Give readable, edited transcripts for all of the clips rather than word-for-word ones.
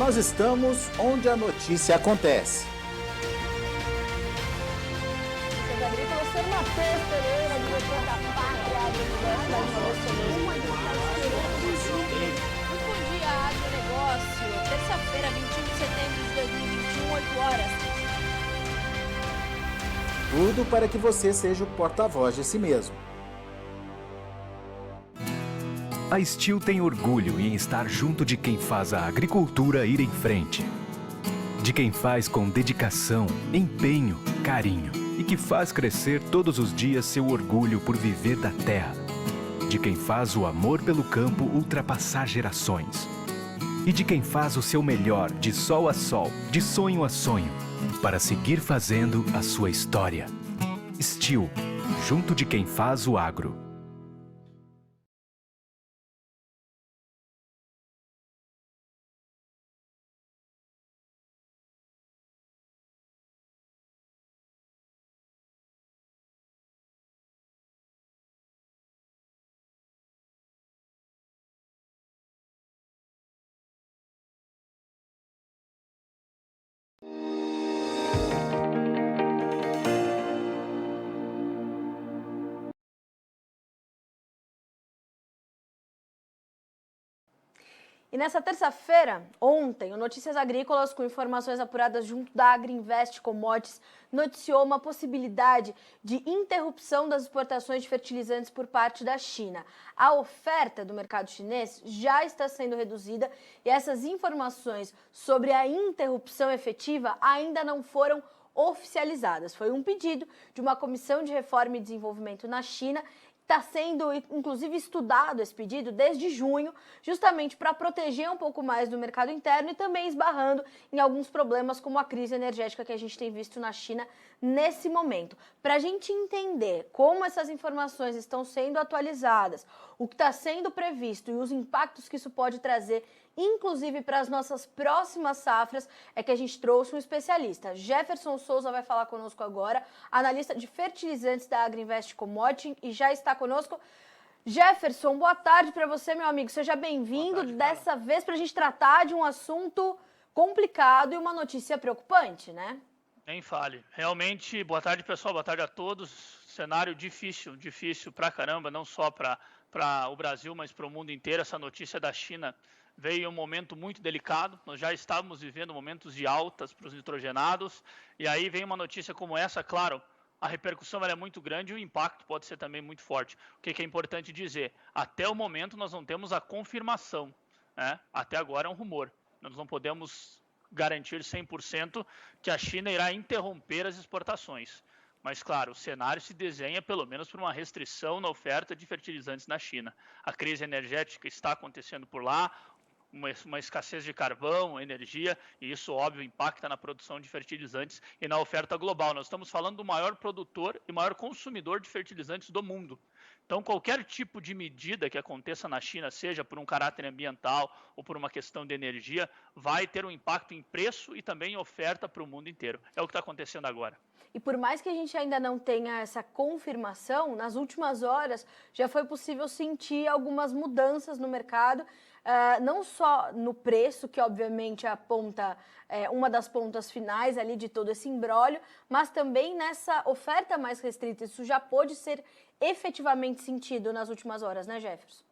Nós estamos onde a notícia acontece. Muito bom dia, agronegócio. Terça-feira, 21 de setembro de 2021, 8 horas. Tudo para que você seja o porta-voz de si mesmo. A Steel tem orgulho em estar junto de quem faz a agricultura ir em frente. De quem faz com dedicação, empenho, carinho e que faz crescer todos os dias seu orgulho por viver da terra. De quem faz o amor pelo campo ultrapassar gerações. E de quem faz o seu melhor de sol a sol, de sonho a sonho, para seguir fazendo a sua história. Steel, junto de quem faz o agro. E nessa terça-feira, ontem, o Notícias Agrícolas, com informações apuradas junto da Agrinvest Commodities, noticiou uma possibilidade de interrupção das exportações de fertilizantes por parte da China. A oferta do mercado chinês já está sendo reduzida e essas informações sobre a interrupção efetiva ainda não foram oficializadas. Foi um pedido de uma comissão de reforma e desenvolvimento na China. Está sendo, inclusive, estudado esse pedido desde junho, justamente para proteger um pouco mais do mercado interno e também esbarrando em alguns problemas como a crise energética que a gente tem visto na China nesse momento. Para a gente entender como essas informações estão sendo atualizadas, o que está sendo previsto e os impactos que isso pode trazer, inclusive para as nossas próximas safras, é que a gente trouxe um especialista. Jefferson Souza vai falar conosco agora, analista de fertilizantes da Agrinvest Commodities, e já está conosco. Jefferson, boa tarde para você, meu amigo. Seja bem-vindo. Dessa vez para a gente tratar de um assunto complicado e uma notícia preocupante, né? Nem fale. Realmente, boa tarde, pessoal. Boa tarde a todos. Cenário difícil pra caramba, não só para o Brasil, mas para o mundo inteiro. Essa notícia da China veio em um momento muito delicado. Nós já estávamos vivendo momentos de altas para os nitrogenados. E aí vem uma notícia como essa, claro, a repercussão é muito grande e o impacto pode ser também muito forte. O que é importante dizer? Até o momento nós não temos a confirmação, né? Até agora é um rumor. Nós não podemos garantir 100% que a China irá interromper as exportações. Mas, claro, o cenário se desenha pelo menos por uma restrição na oferta de fertilizantes na China. A crise energética está acontecendo por lá, uma escassez de carvão, energia, e isso, óbvio, impacta na produção de fertilizantes e na oferta global. Nós estamos falando do maior produtor e maior consumidor de fertilizantes do mundo. Então, qualquer tipo de medida que aconteça na China, seja por um caráter ambiental ou por uma questão de energia, vai ter um impacto em preço e também em oferta para o mundo inteiro. É o que está acontecendo agora. E por mais que a gente ainda não tenha essa confirmação, nas últimas horas já foi possível sentir algumas mudanças no mercado, não só no preço, que obviamente aponta uma das pontas finais ali de todo esse imbróglio, mas também nessa oferta mais restrita. Isso já pôde ser efetivamente sentido nas últimas horas, né, Jefferson?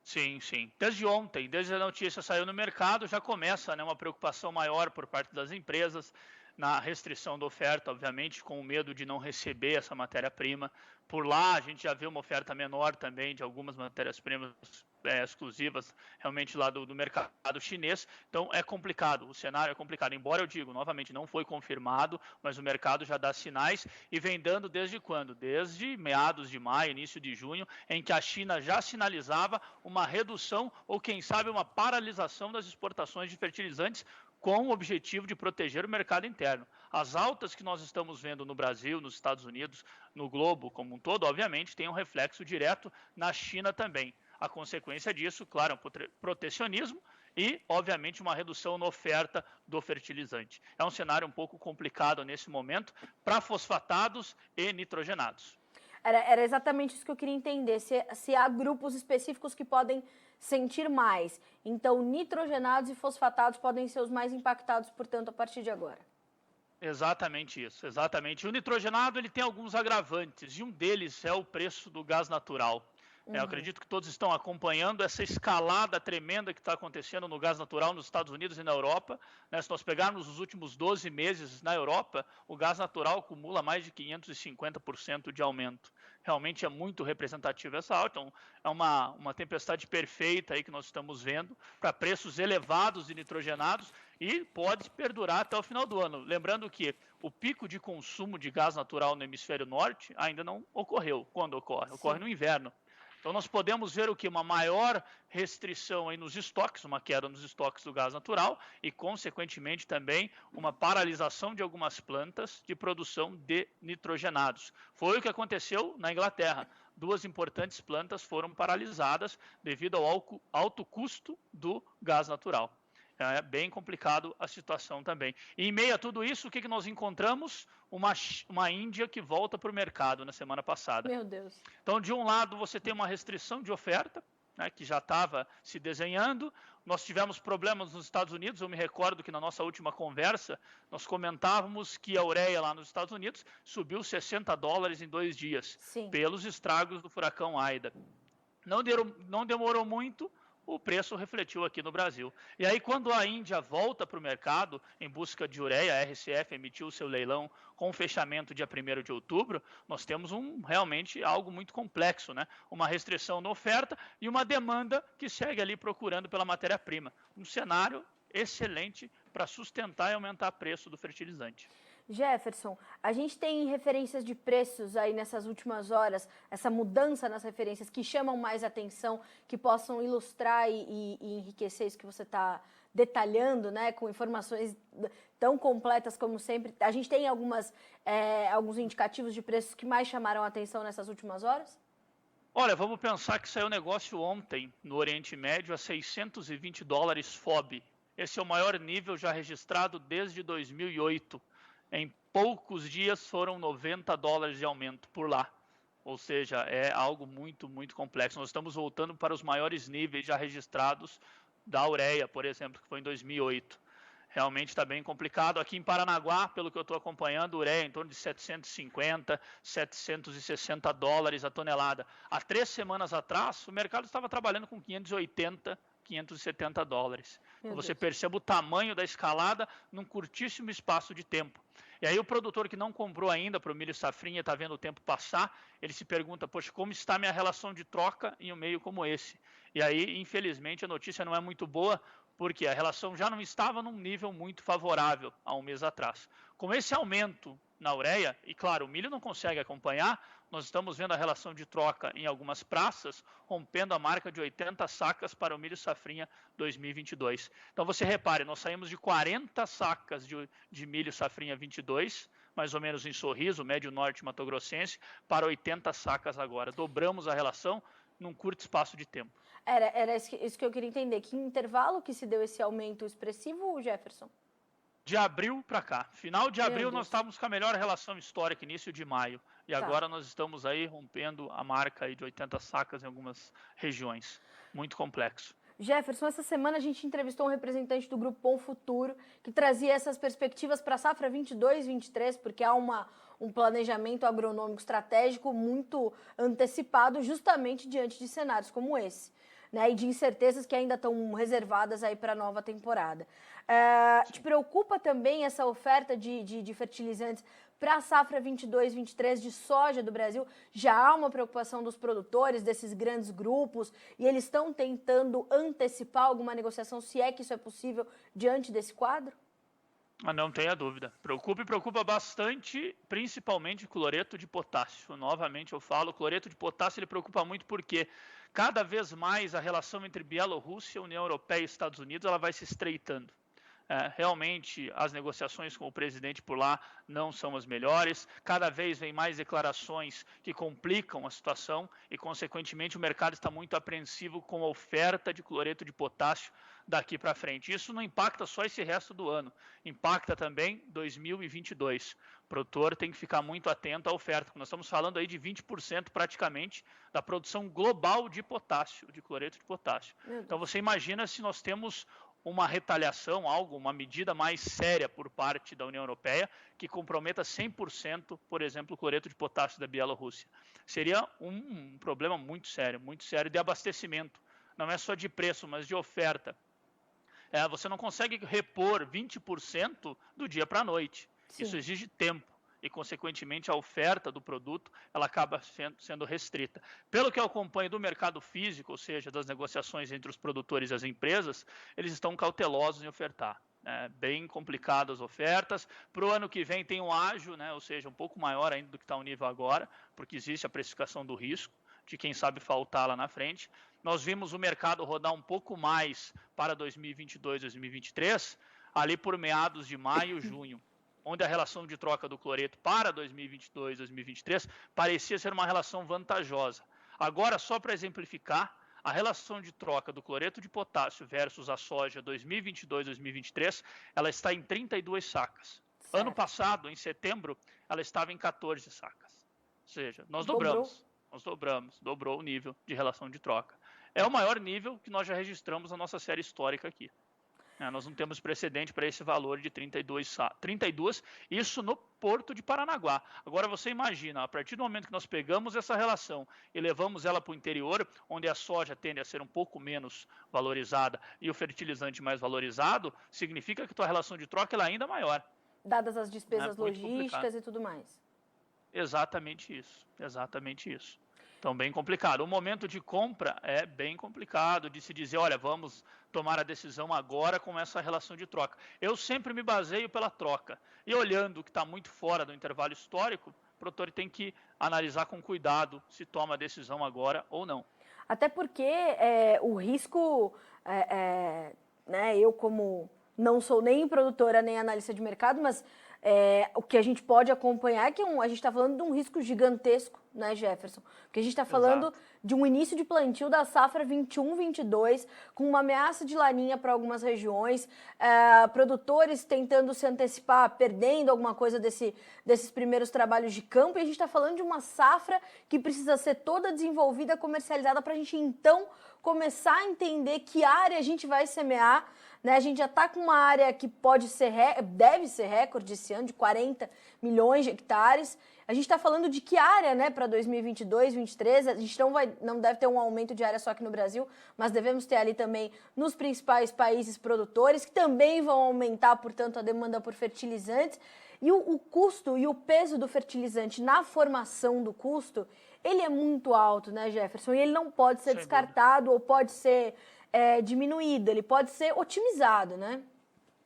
Sim, sim. Desde ontem, desde a notícia saiu no mercado, já começa, né, uma preocupação maior por parte das empresas na restrição da oferta, obviamente, com o medo de não receber essa matéria-prima. Por lá, a gente já vê uma oferta menor também de algumas matérias-primas exclusivas, realmente lá do mercado chinês. Então, é complicado, o cenário é complicado. Embora eu digo, novamente, não foi confirmado, mas o mercado já dá sinais e vem dando desde quando? Desde meados de maio, início de junho, em que a China já sinalizava uma redução ou, quem sabe, uma paralisação das exportações de fertilizantes, com o objetivo de proteger o mercado interno. As altas que nós estamos vendo no Brasil, nos Estados Unidos, no globo como um todo, obviamente, tem um reflexo direto na China também. A consequência disso, claro, é um protecionismo e, obviamente, uma redução na oferta do fertilizante. É um cenário um pouco complicado nesse momento para fosfatados e nitrogenados. Era exatamente isso que eu queria entender, se há grupos específicos que podem sentir mais. Então, nitrogenados e fosfatados podem ser os mais impactados, portanto, a partir de agora. Exatamente isso, exatamente. O nitrogenado ele tem alguns agravantes e um deles é o preço do gás natural. Eu acredito que todos estão acompanhando essa escalada tremenda que está acontecendo no gás natural nos Estados Unidos e na Europa. Se nós pegarmos os últimos 12 meses na Europa, o gás natural acumula mais de 550% de aumento. Realmente é muito representativo essa alta. Então, é uma tempestade perfeita aí que nós estamos vendo para preços elevados de nitrogenados e pode perdurar até o final do ano. Lembrando que o pico de consumo de gás natural no hemisfério norte ainda não ocorreu. Quando ocorre? Ocorre no inverno. Então, nós podemos ver o que? Uma maior restrição aí nos estoques, uma queda nos estoques do gás natural e, consequentemente, também uma paralisação de algumas plantas de produção de nitrogenados. Foi o que aconteceu na Inglaterra. 2 importantes plantas foram paralisadas devido ao alto custo do gás natural. É bem complicado a situação também. E em meio a tudo isso, o que nós encontramos? Uma Índia que volta para o mercado na semana passada. Meu Deus. Então, de um lado, você tem uma restrição de oferta, que já estava se desenhando. Nós tivemos problemas nos Estados Unidos. Eu me recordo que na nossa última conversa, nós comentávamos que a ureia lá nos Estados Unidos subiu $60 em 2 dias, Sim. pelos estragos do furacão Aida. Não demorou muito, o preço refletiu aqui no Brasil. E aí, quando a Índia volta para o mercado em busca de ureia, a RCF emitiu o seu leilão com o fechamento dia 1º de outubro, nós temos realmente algo muito complexo, uma restrição na oferta e uma demanda que segue ali procurando pela matéria-prima. Um cenário excelente para sustentar e aumentar o preço do fertilizante. Jefferson, a gente tem referências de preços aí nessas últimas horas, essa mudança nas referências que chamam mais atenção, que possam ilustrar e enriquecer isso que você está detalhando, com informações tão completas como sempre. A gente tem alguns indicativos de preços que mais chamaram a atenção nessas últimas horas? Olha, vamos pensar que saiu negócio ontem no Oriente Médio a $620 FOB. Esse é o maior nível já registrado desde 2008. Em poucos dias foram $90 de aumento por lá. Ou seja, é algo muito, muito complexo. Nós estamos voltando para os maiores níveis já registrados da ureia, por exemplo, que foi em 2008. Realmente está bem complicado. Aqui em Paranaguá, pelo que eu estou acompanhando, ureia em torno de $750, $760 a tonelada. Há 3 semanas atrás, o mercado estava trabalhando com $580, $570. Então, você percebe o tamanho da escalada num curtíssimo espaço de tempo. E aí o produtor que não comprou ainda para o milho safrinha, está vendo o tempo passar, ele se pergunta, poxa, como está a minha relação de troca em um meio como esse? E aí, infelizmente, a notícia não é muito boa, porque a relação já não estava num nível muito favorável há um mês atrás. Com esse aumento na ureia, e claro, o milho não consegue acompanhar, nós estamos vendo a relação de troca em algumas praças, rompendo a marca de 80 sacas para o milho safrinha 2022. Então você repare, nós saímos de 40 sacas de milho safrinha 22, mais ou menos em Sorriso, médio norte mato-grossense, para 80 sacas agora. Dobramos a relação num curto espaço de tempo. Era isso que eu queria entender. Que intervalo que se deu esse aumento expressivo, Jefferson? De abril para cá. Final de abril nós estávamos com a melhor relação histórica, início de maio. E agora nós estamos aí rompendo a marca aí de 80 sacas em algumas regiões. Muito complexo. Jefferson, essa semana a gente entrevistou um representante do Grupo Pão Futuro que trazia essas perspectivas para a safra 22-23, porque há um planejamento agronômico estratégico muito antecipado justamente diante de cenários como esse. E de incertezas que ainda estão reservadas aí para a nova temporada. Te preocupa também essa oferta de fertilizantes para a safra 22-23 de soja do Brasil? Já há uma preocupação dos produtores, desses grandes grupos, e eles estão tentando antecipar alguma negociação, se é que isso é possível, diante desse quadro? Não tenha dúvida. Preocupa bastante, principalmente o cloreto de potássio. Novamente eu falo, o cloreto de potássio ele preocupa muito porque cada vez mais a relação entre Bielorrússia, União Europeia e Estados Unidos ela vai se estreitando. Realmente, as negociações com o presidente por lá não são as melhores. Cada vez vem mais declarações que complicam a situação e, consequentemente, o mercado está muito apreensivo com a oferta de cloreto de potássio daqui para frente. Isso não impacta só esse resto do ano, impacta também 2022. O produtor tem que ficar muito atento à oferta. Nós estamos falando aí de 20% praticamente da produção global de potássio, de cloreto de potássio. Então, você imagina se nós temos uma retaliação, uma medida mais séria por parte da União Europeia que comprometa 100%, por exemplo, o cloreto de potássio da Bielorrússia. Seria um problema muito sério de abastecimento. Não é só de preço, mas de oferta. Você não consegue repor 20% do dia para a noite. Sim. Isso exige tempo. E, consequentemente, a oferta do produto ela acaba sendo restrita. Pelo que eu acompanho do mercado físico, ou seja, das negociações entre os produtores e as empresas, eles estão cautelosos em ofertar. Bem complicadas as ofertas. Para o ano que vem tem um ágio, ou seja, um pouco maior ainda do que está o nível agora, porque existe a precificação do risco, de quem sabe faltar lá na frente. Nós vimos o mercado rodar um pouco mais para 2022, 2023, ali por meados de maio, junho, onde a relação de troca do cloreto para 2022, 2023 parecia ser uma relação vantajosa. Agora, só para exemplificar, a relação de troca do cloreto de potássio versus a soja 2022, 2023, ela está em 32 sacas. Certo. Ano passado, em setembro, ela estava em 14 sacas. Ou seja, nós dobrou o nível de relação de troca. É o maior nível que nós já registramos na nossa série histórica aqui. Nós não temos precedente para esse valor de 32, isso no Porto de Paranaguá. Agora você imagina, a partir do momento que nós pegamos essa relação e levamos ela para o interior, onde a soja tende a ser um pouco menos valorizada e o fertilizante mais valorizado, significa que a tua relação de troca ela é ainda maior. Dadas as despesas logísticas e tudo mais. Exatamente isso. Então, bem complicado. O momento de compra é bem complicado de se dizer, olha, vamos tomar a decisão agora com essa relação de troca. Eu sempre me baseio pela troca. E olhando o que está muito fora do intervalo histórico, o produtor tem que analisar com cuidado se toma a decisão agora ou não. Até porque o risco, eu como não sou nem produtora nem analista de mercado, mas o que a gente pode acompanhar é que a gente está falando de um risco gigantesco, né, Jefferson? Porque a gente está falando de um início de plantio da safra 21-22, com uma ameaça de laninha para algumas regiões, produtores tentando se antecipar, perdendo alguma coisa desses primeiros trabalhos de campo, e a gente está falando de uma safra que precisa ser toda desenvolvida, comercializada, para a gente então começar a entender que área a gente vai semear. A gente já está com uma área que deve ser recorde esse ano, de 40 milhões de hectares. A gente está falando de que área, para 2022, 2023? A gente não deve ter um aumento de área só aqui no Brasil, mas devemos ter ali também nos principais países produtores, que também vão aumentar, portanto, a demanda por fertilizantes. E o custo e o peso do fertilizante na formação do custo, ele é muito alto, né, Jefferson? E ele não pode ser descartado ou pode ser diminuído, ele pode ser otimizado, né?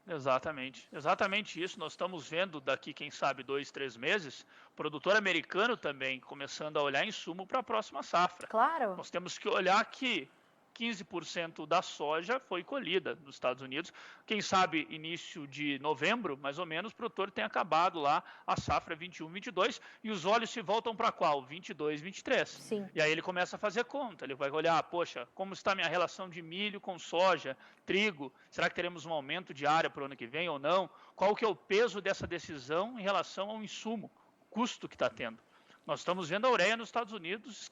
Exatamente isso. Nós estamos vendo daqui, quem sabe, 2, 3 meses, o produtor americano também começando a olhar insumo para a próxima safra. Claro. Nós temos que olhar que 15% da soja foi colhida nos Estados Unidos. Quem sabe, início de novembro, mais ou menos, o produtor tem acabado lá a safra 21-22 e os olhos se voltam para qual? 22-23. Sim. E aí ele começa a fazer conta. Ele vai olhar, poxa, como está a minha relação de milho com soja, trigo? Será que teremos um aumento de área para o ano que vem ou não? Qual que é o peso dessa decisão em relação ao insumo, custo que está tendo? Nós estamos vendo a ureia nos Estados Unidos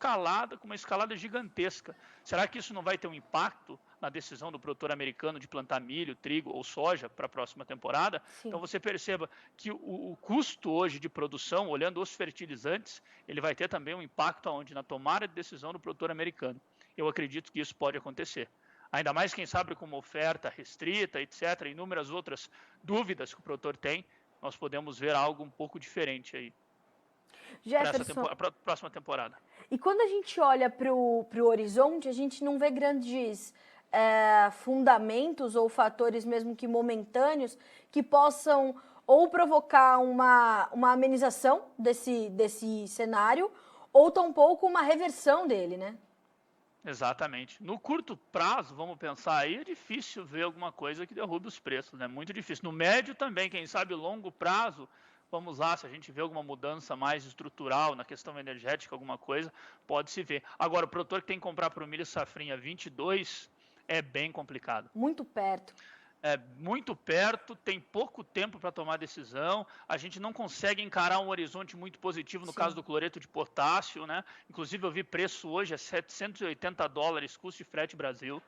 com uma escalada gigantesca. Será que isso não vai ter um impacto na decisão do produtor americano de plantar milho, trigo ou soja para a próxima temporada? Sim. Então você perceba que o custo hoje de produção, olhando os fertilizantes, ele vai ter também um impacto aonde? Na tomada de decisão do produtor americano. Eu acredito que isso pode acontecer. Ainda mais, quem sabe, com uma oferta restrita, etc., inúmeras outras dúvidas que o produtor tem, nós podemos ver algo um pouco diferente aí. Para a próxima temporada. E quando a gente olha para o horizonte, a gente não vê grandes fundamentos ou fatores mesmo que momentâneos que possam ou provocar uma amenização desse cenário ou tampouco uma reversão dele, né? Exatamente. No curto prazo, vamos pensar aí, é difícil ver alguma coisa que derrube os preços, né? Muito difícil. No médio também, quem sabe longo prazo, vamos lá, se a gente vê alguma mudança mais estrutural na questão energética, alguma coisa, pode se ver. Agora, o produtor que tem que comprar para o milho safrinha 22 é bem complicado. Muito perto. É muito perto, tem pouco tempo para tomar decisão, a gente não consegue encarar um horizonte muito positivo no caso do cloreto de potássio, né? Inclusive eu vi preço hoje, é $780, custo de frete Brasil.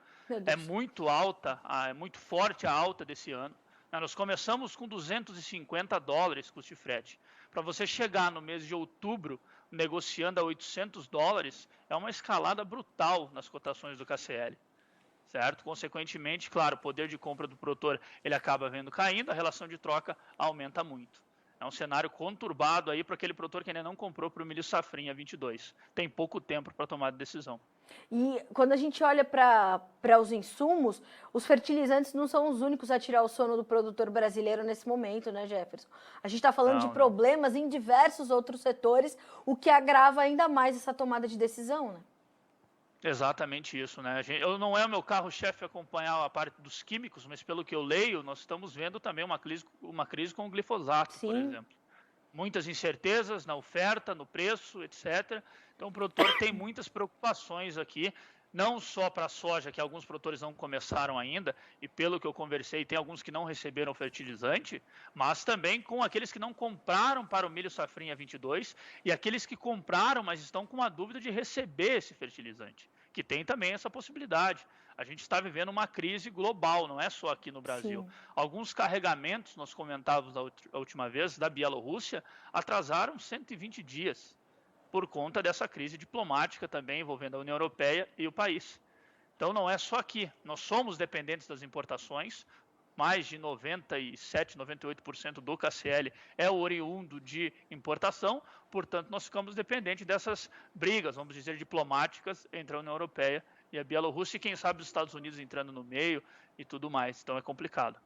É muito alta, é muito forte a alta desse ano. Nós começamos com $250 custo de frete. Para você chegar no mês de outubro negociando a $800, é uma escalada brutal nas cotações do KCL. Certo? Consequentemente, claro, o poder de compra do produtor ele acaba vendo caindo, a relação de troca aumenta muito. É um cenário conturbado aí para aquele produtor que ainda não comprou para o milho safrinha 22. Tem pouco tempo para tomar decisão. E quando a gente olha para os insumos, os fertilizantes não são os únicos a tirar o sono do produtor brasileiro nesse momento, né, Jefferson? A gente está falando de problemas em diversos outros setores, o que agrava ainda mais essa tomada de decisão, né? Exatamente isso, né? Eu não é o meu carro-chefe acompanhar a parte dos químicos, mas pelo que eu leio, nós estamos vendo também uma crise com o glifosato, por exemplo. Muitas incertezas na oferta, no preço, etc. Então o produtor tem muitas preocupações aqui, não só para a soja, que alguns produtores não começaram ainda, e pelo que eu conversei, tem alguns que não receberam fertilizante, mas também com aqueles que não compraram para o milho safrinha 22 e aqueles que compraram, mas estão com a dúvida de receber esse fertilizante, que tem também essa possibilidade. A gente está vivendo uma crise global, não é só aqui no Brasil. Alguns carregamentos, nós comentávamos a última vez, da Bielorrússia, atrasaram 120 dias. Por conta dessa crise diplomática também envolvendo a União Europeia e o país. Então não é só aqui, nós somos dependentes das importações, mais de 97%, 98% do KCL é oriundo de importação, portanto nós ficamos dependentes dessas brigas, vamos dizer, diplomáticas entre a União Europeia e a Bielorrússia e quem sabe os Estados Unidos entrando no meio e tudo mais, então é complicado.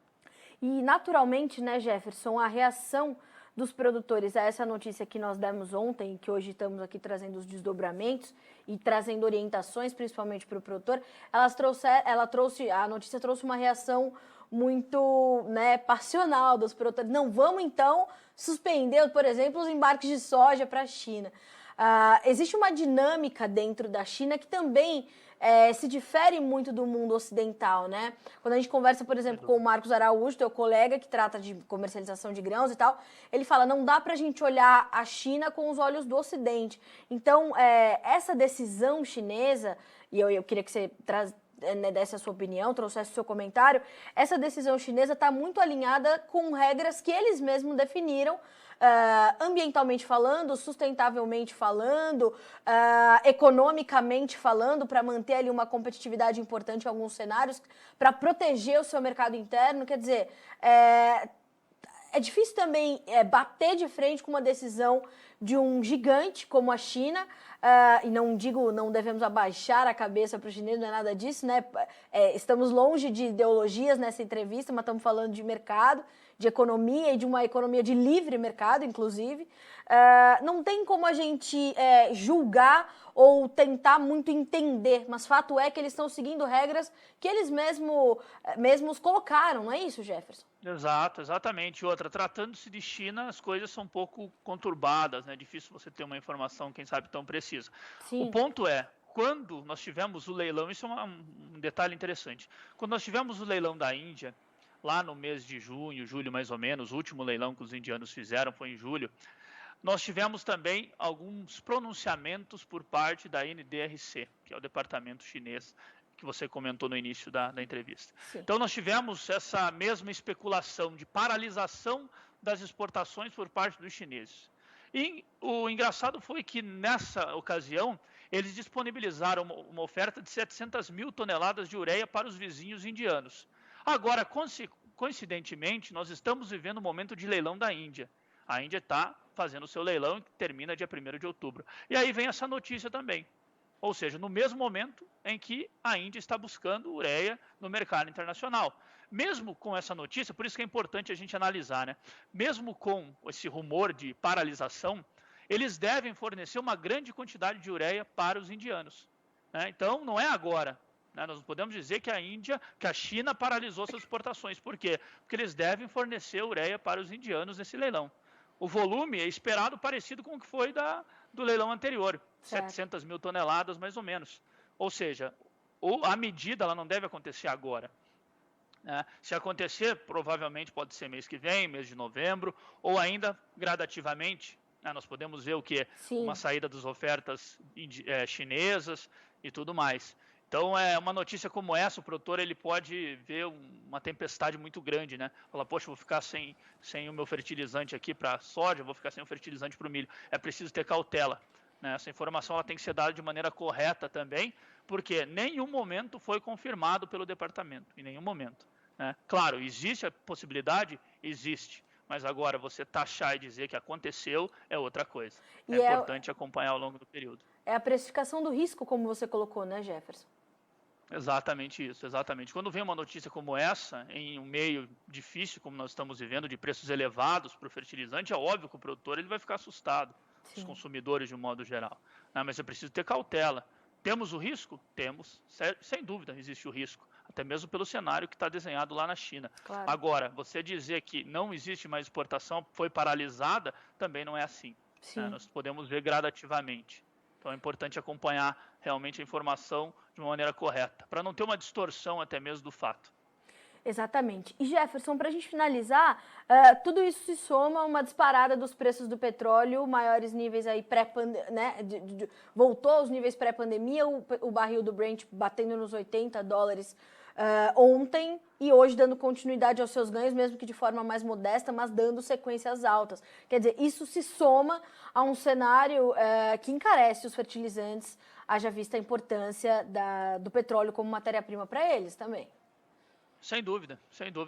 E naturalmente, né, Jefferson, a reação dos produtores a essa notícia que nós demos ontem, que hoje estamos aqui trazendo os desdobramentos e trazendo orientações, principalmente para o produtor, a notícia trouxe uma reação muito, né, passional dos produtores. Não, vamos então suspender, por exemplo, os embarques de soja para a China. Existe uma dinâmica dentro da China que também se difere muito do mundo ocidental, né? Quando a gente conversa, por exemplo, com o Marcos Araújo, teu colega que trata de comercialização de grãos e tal, ele fala, não dá pra gente olhar a China com os olhos do Ocidente. Então, essa decisão chinesa, e eu queria que você desse a sua opinião, trouxesse o seu comentário, essa decisão chinesa está muito alinhada com regras que eles mesmos definiram, ambientalmente falando, sustentavelmente falando, economicamente falando, para manter ali uma competitividade importante em alguns cenários, para proteger o seu mercado interno. Quer dizer, é difícil também bater de frente com uma decisão de um gigante como a China, e não devemos abaixar a cabeça para o chinês, não é nada disso, né? Estamos longe de ideologias nessa entrevista, mas estamos falando de mercado, de economia e de uma economia de livre mercado, inclusive. Não tem como a gente julgar ou tentar muito entender, mas fato é que eles estão seguindo regras que eles mesmos colocaram, não é isso, Jefferson? Exato, exatamente. Outra, tratando-se de China, as coisas são um pouco conturbadas, né? É difícil você ter uma informação, quem sabe, tão precisa. Sim. O ponto é, quando nós tivemos o leilão, isso é um detalhe interessante, quando nós tivemos o leilão da Índia, lá no mês de junho, julho mais ou menos, o último leilão que os indianos fizeram foi em julho, nós tivemos também alguns pronunciamentos por parte da NDRC, que é o departamento chinês que você comentou no início da entrevista. Sim. Então nós tivemos essa mesma especulação de paralisação das exportações por parte dos chineses. E o engraçado foi que nessa ocasião eles disponibilizaram uma oferta de 700 mil toneladas de ureia para os vizinhos indianos. Agora, coincidentemente, nós estamos vivendo um momento de leilão da Índia. A Índia está fazendo o seu leilão que termina dia 1º de outubro. E aí vem essa notícia também. Ou seja, no mesmo momento em que a Índia está buscando ureia no mercado internacional. Mesmo com essa notícia, por isso que é importante a gente analisar, né? Mesmo com esse rumor de paralisação, eles devem fornecer uma grande quantidade de ureia para os indianos. né? Então, não é agora. Nós não podemos dizer que a China paralisou suas exportações. Por quê? Porque eles devem fornecer ureia para os indianos nesse leilão. O volume é esperado parecido com o que foi do leilão anterior, certo. 700 mil toneladas mais ou menos. Ou seja, a medida ela não deve acontecer agora. Né? Se acontecer, provavelmente pode ser mês que vem, mês de novembro, ou ainda gradativamente. Né? Nós podemos ver o que? Uma saída das ofertas chinesas e tudo mais. Então, uma notícia como essa, o produtor ele pode ver uma tempestade muito grande, né? Falar, poxa, vou ficar sem o meu fertilizante aqui para soja, vou ficar sem o fertilizante para o milho. É preciso ter cautela. Né? Essa informação ela tem que ser dada de maneira correta também, porque nenhum momento foi confirmado pelo departamento, em nenhum momento. Né? Claro, existe a possibilidade? Existe. Mas agora você taxar e dizer que aconteceu é outra coisa. É importante acompanhar ao longo do período. É a precificação do risco, como você colocou, né, Jefferson? Exatamente isso, exatamente. Quando vem uma notícia como essa, em um meio difícil, como nós estamos vivendo, de preços elevados para o fertilizante, é óbvio que o produtor ele vai ficar assustado, os consumidores de um modo geral. Mas é preciso ter cautela. Temos o risco? Temos, sem dúvida existe o risco, até mesmo pelo cenário que está desenhado lá na China. Claro. Agora, você dizer que não existe mais exportação, foi paralisada, também não é assim. Né? Nós podemos ver gradativamente. Então é importante acompanhar realmente a informação de uma maneira correta, para não ter uma distorção até mesmo do fato. Exatamente. E Jefferson, para a gente finalizar, tudo isso se soma a uma disparada dos preços do petróleo, maiores níveis aí né, voltou aos níveis pré-pandemia, o barril do Brent batendo nos $80 ontem e hoje dando continuidade aos seus ganhos, mesmo que de forma mais modesta, mas dando sequências altas. Quer dizer, isso se soma a um cenário que encarece os fertilizantes, haja vista a importância do petróleo como matéria-prima para eles também. Sem dúvida,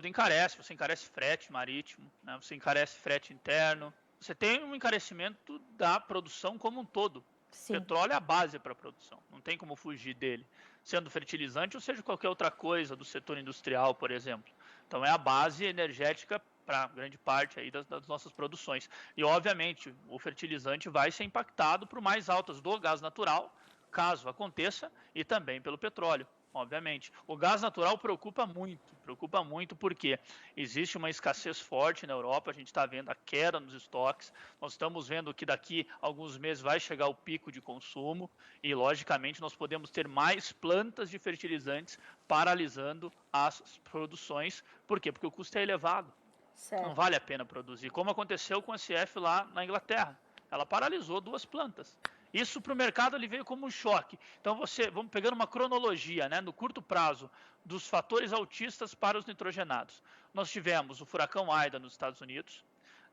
encarece. Você encarece frete marítimo, né? Você encarece frete interno. Você tem um encarecimento da produção como um todo. Sim. Petróleo é a base para a produção, não tem como fugir dele. Sendo fertilizante ou seja qualquer outra coisa do setor industrial, por exemplo. Então é a base energética para grande parte aí das nossas produções. E obviamente o fertilizante vai ser impactado por mais altas do gás natural, caso aconteça, e também pelo petróleo. Obviamente. O gás natural preocupa muito porque existe uma escassez forte na Europa, a gente está vendo a queda nos estoques, nós estamos vendo que daqui a alguns meses vai chegar o pico de consumo e, logicamente, nós podemos ter mais plantas de fertilizantes paralisando as produções. Por quê? Porque o custo é elevado. Certo. Não vale a pena produzir, como aconteceu com a CF lá na Inglaterra. Ela paralisou 2 plantas. Isso para o mercado ele veio como um choque. Então vamos pegando uma cronologia, né, no curto prazo, dos fatores altistas para os nitrogenados. Nós tivemos o furacão Aida nos Estados Unidos.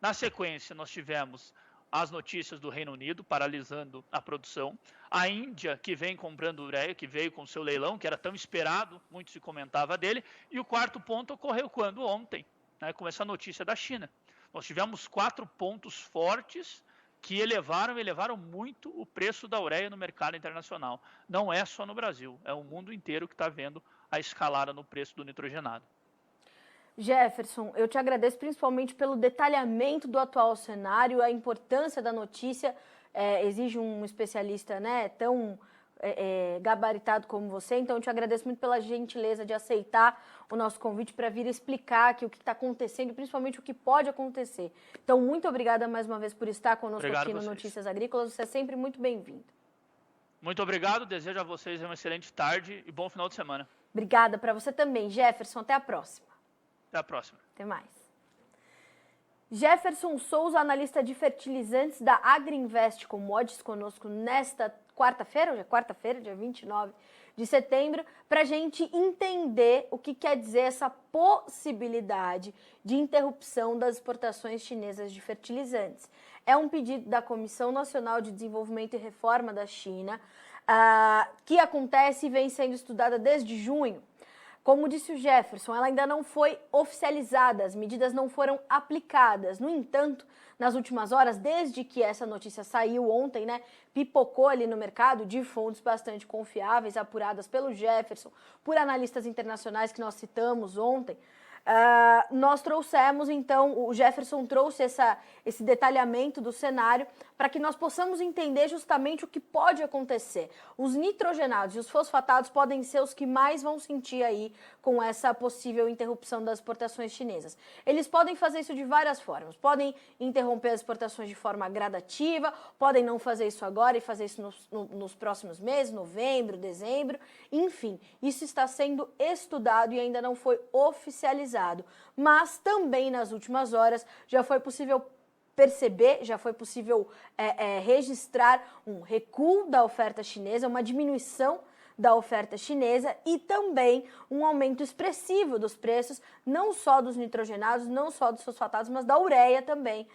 Na sequência, nós tivemos as notícias do Reino Unido paralisando a produção. A Índia, que vem comprando ureia, que veio com seu leilão, que era tão esperado, muito se comentava dele. E o quarto ponto ocorreu quando? Ontem, né, com essa notícia da China. Nós tivemos 4 pontos fortes que elevaram muito o preço da ureia no mercado internacional. Não é só no Brasil, é o mundo inteiro que está vendo a escalada no preço do nitrogenado. Jefferson, eu te agradeço principalmente pelo detalhamento do atual cenário, a importância da notícia, exige um especialista, né, tão gabaritado como você, então eu te agradeço muito pela gentileza de aceitar o nosso convite para vir explicar aqui o que está acontecendo e principalmente o que pode acontecer. Então, muito obrigada mais uma vez por estar conosco aqui no Notícias Agrícolas, você é sempre muito bem-vindo. Muito obrigado, desejo a vocês uma excelente tarde e bom final de semana. Obrigada para você também, Jefferson, até a próxima. Até a próxima. Até mais. Jefferson Souza, analista de fertilizantes da Agriinvest Commodities, conosco nesta quarta-feira, hoje é quarta-feira, dia 29 de setembro, para a gente entender o que quer dizer essa possibilidade de interrupção das exportações chinesas de fertilizantes. É um pedido da Comissão Nacional de Desenvolvimento e Reforma da China, que acontece e vem sendo estudada desde junho. Como disse o Jefferson, ela ainda não foi oficializada, as medidas não foram aplicadas. No entanto, nas últimas horas, desde que essa notícia saiu ontem, né, pipocou ali no mercado de fontes bastante confiáveis, apuradas pelo Jefferson, por analistas internacionais que nós citamos ontem, nós trouxemos, então, o Jefferson trouxe esse detalhamento do cenário para que nós possamos entender justamente o que pode acontecer. Os nitrogenados e os fosfatados podem ser os que mais vão sentir aí com essa possível interrupção das exportações chinesas. Eles podem fazer isso de várias formas. Podem interromper as exportações de forma gradativa, podem não fazer isso agora e fazer isso nos próximos meses, novembro, dezembro, enfim, isso está sendo estudado e ainda não foi oficializado. Mas também nas últimas horas já foi possível perceber, já foi possível registrar um recuo da oferta chinesa, uma diminuição da oferta chinesa e também um aumento expressivo dos preços, não só dos nitrogenados, não só dos fosfatados, mas da ureia também,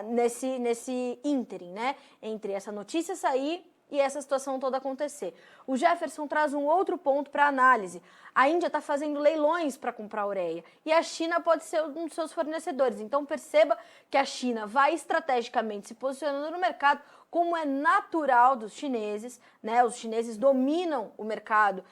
nesse ínterim, né? Entre essa notícia sair e essa situação toda acontecer. O Jefferson traz um outro ponto para análise. A Índia está fazendo leilões para comprar ureia e a China pode ser um dos seus fornecedores. Então perceba que a China vai estrategicamente se posicionando no mercado, como é natural dos chineses, né? Os chineses dominam o mercado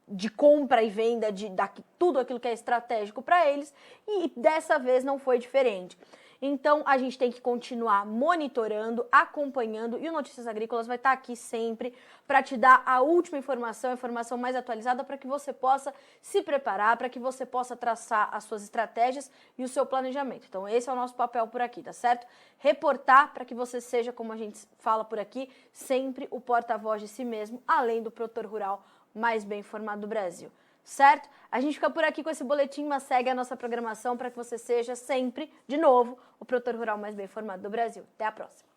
de compra e venda de tudo aquilo que é estratégico para eles e dessa vez não foi diferente. Então, a gente tem que continuar monitorando, acompanhando e o Notícias Agrícolas vai estar aqui sempre para te dar a última informação, a informação mais atualizada para que você possa se preparar, para que você possa traçar as suas estratégias e o seu planejamento. Então, esse é o nosso papel por aqui, tá certo? Reportar para que você seja, como a gente fala por aqui, sempre o porta-voz de si mesmo, além do produtor rural mais bem informado do Brasil. Certo? A gente fica por aqui com esse boletim, mas segue a nossa programação para que você seja sempre, de novo, o produtor rural mais bem informado do Brasil. Até a próxima.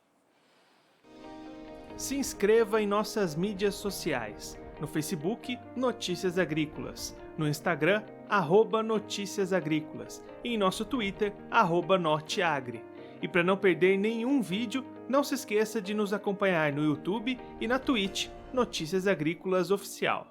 Se inscreva em nossas mídias sociais. No Facebook, Notícias Agrícolas. No Instagram, @Notícias Agrícolas. E em nosso Twitter, @Norteagri. E para não perder nenhum vídeo, não se esqueça de nos acompanhar no YouTube e na Twitch, Notícias Agrícolas Oficial.